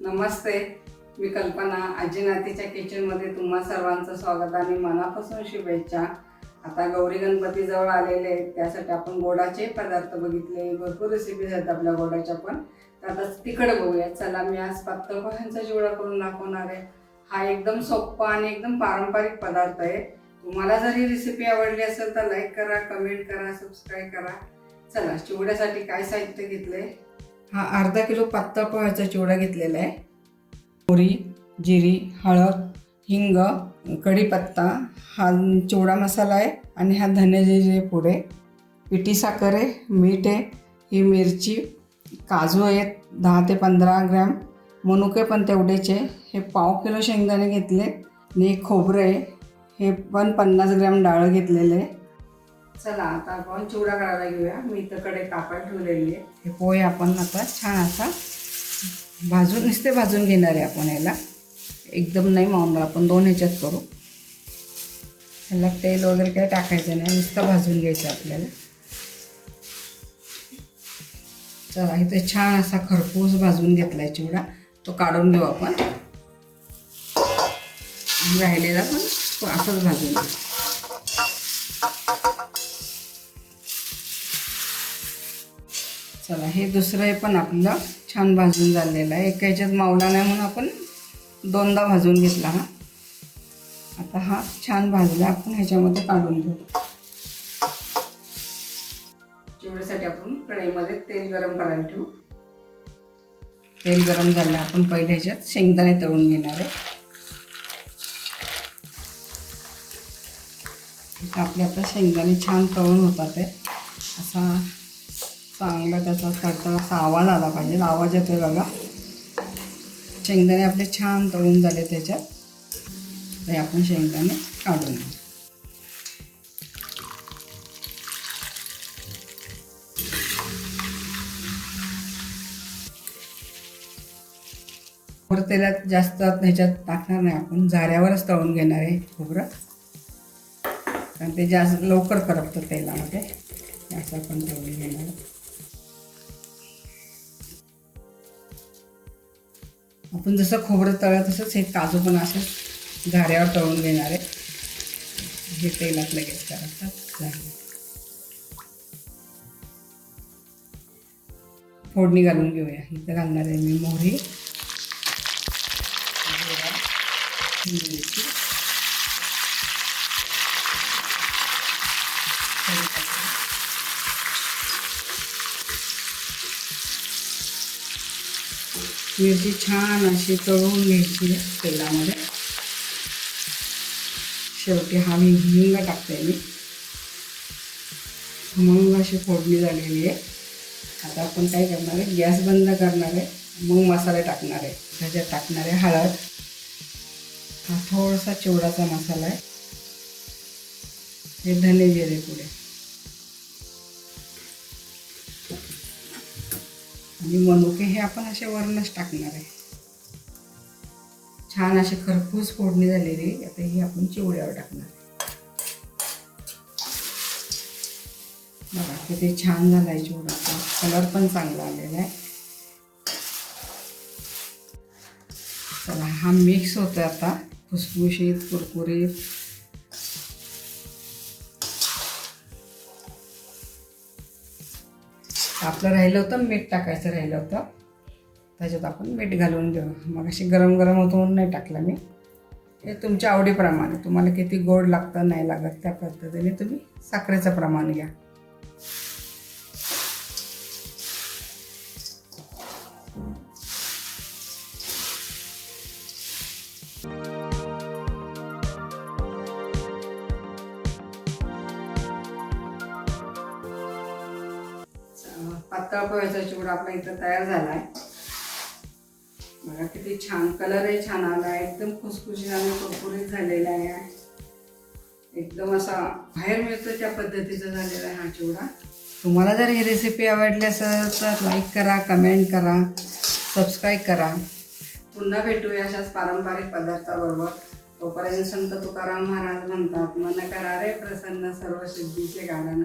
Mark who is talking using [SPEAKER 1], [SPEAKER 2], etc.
[SPEAKER 1] नमस्ते, मी कल्पना. आजी नातीच्या किचनमध्ये तुम्हा सर्वांचं स्वागत आणि मनापासून शुभेच्छा. आता गौरी गणपती जवळ आलेले आहेत, त्यासाठी आपण गोडाचे पदार्थ बघितले. भरपूर रेसिपीज आहेत आपल्या गोडाच्या, पण आता तिकडे बघूया. चला, मी आज पातळ पोह्यांचा चिवडा करून दाखवणार आहे. हा एकदम सोपा आणि एकदम पारंपरिक पदार्थ आहे. तुम्हाला जर ही रेसिपी आवडली असेल तर लाईक करा, कमेंट करा, सबस्क्राईब करा. चला, चिवड्यासाठी काय साहित्य घेतले. हा अर्धा किलो पातळ पोह्याचा चिवडा घेतलेला आहे. मोहरी, जिरी, हळद, हिंग, कढीपत्ता, हा चिवडा मसाला आहे आणि हा धने जिरे पुडे, पिठी साखर आहे, मीठ आहे, ही मिरची, काजू आहेत 10 ते 15 ग्रॅम, मनुके पण तेवढेच आहे. हे पाव किलो शेंगदाणे घेतले आणि एक खोबरं आहे, हे पण 50 ग्रॅम डाळ घेतलेले आहे. चला, आता आपण चिवडा करायला घेऊया. मी इथं कडे तापायला ठेवलेली आहे. हे पोहे आपण आता छान असा नुसते भाजून घेणार आहे आपण. याला एकदम नाही मावणार, आपण 2 ह्याच्यात करू. ह्याला तेल वगैरे काही टाकायचं नाही, नुसतं भाजून घ्यायचं आपल्याला. चला, इथे छान असा खरपूस भाजून घेतलाय चिवडा, तो काढून घेऊ आपण. राहिलेला पण असंच भाजून घेऊ. चला, हे दुसरं पण आपलं छान भाजून झालेलं आहे. एका ह्याच्यात मावला नाही म्हणून आपण 2दा भाजून घेतला. आता हा छान भाजला, आपण ह्याच्यामध्ये काढून घेऊ. चिवड्यासाठी आपण कढईमध्ये तेल गरम करायला ठेवू. तेल गरम झालं, आपण पहिले ह्याच्यात शेंगदाणे तळून घेणार आहे. आपले आता शेंगदाणे छान तळून होतात आहे. असा चांगला त्याचा तडतड असा आवाज आला पाहिजे. आवाज येतोय बघा. शेंगदाणे आपले छान तळून झाले त्याच्यात. तर आपण शेंगदाणे काढून घेऊ. खोबरं तेलात जास्त ह्याच्यात टाकणार नाही, आपण झाऱ्यावरच तळून घेणार आहे खोबरं, कारण ते जास्त लवकर करपतं तेलामध्ये. असं आपण तळून घेणार. आपण जसं खोबरं तळलं तसंच हे काजू पण असं झाऱ्यावर तळून घेणार आहे. हे तेलात लगेच करायचं. फोडणी घालून घेऊया. इथं घालणार आहे मी मोहरी, मिरची, मिरची छान अशी तळून घ्यायची तेलामध्ये. शेवटी हा मी हिंग टाकते. मी मग अशी फोडणी झालेली आहे. आता आपण काय करणार आहे, गॅस बंद करणार आहे, मग मसाले टाकणार आहे. त्याच्यात टाकणार आहे हळद, हा थोडासा चिवडाचा मसाला आहे, हे धने जिरे पुडे आणि मनुके हे आपण असे वरूनच टाकणार आहे. छान अशी खरपूस फोडणी झालेली. आता ही आपण चिवड्यावर टाकणार आहे. बघा किती छान झाला आहे चिवडा. कलर पण चांगला आलेला आहे. चला, हा मिक्स होतोय आता खुसखुशीत कुरकुरीत. आपलं राहिलं होतं मीठ टाकायचं राहिलं होतं, त्याच्यात आपण मीठ घालून घेऊ. मग अशी गरम गरम होतं म्हणून नाही टाकलं मी. हे तुमच्या आवडीप्रमाणे, तुम्हाला किती गोड लागतं नाही लागत त्या पद्धतीने तुम्ही साखरेचं प्रमाण घ्या. पातळ पोह्याचा चिवडा आपला इथं तयार झाला आहे. बघा किती छान कलरही छान आला आहे. एकदम खुसखुशीत आणि कुरकुरीत झालेला आहे. एकदम असा बाहेर मिळतो त्या पद्धतीचा झालेला आहे हा चिवडा. तुम्हाला जर ही रेसिपी आवडली असेल तर लाईक करा, कमेंट करा, सबस्क्राईब करा. पुन्हा भेटूया अशाच पारंपरिक पदार्थाबरोबर. तोपर्यंत संत तुकाराम महाराज म्हणतात, मन करा रे प्रसन्न सर्व सिद्धीचे गाणं.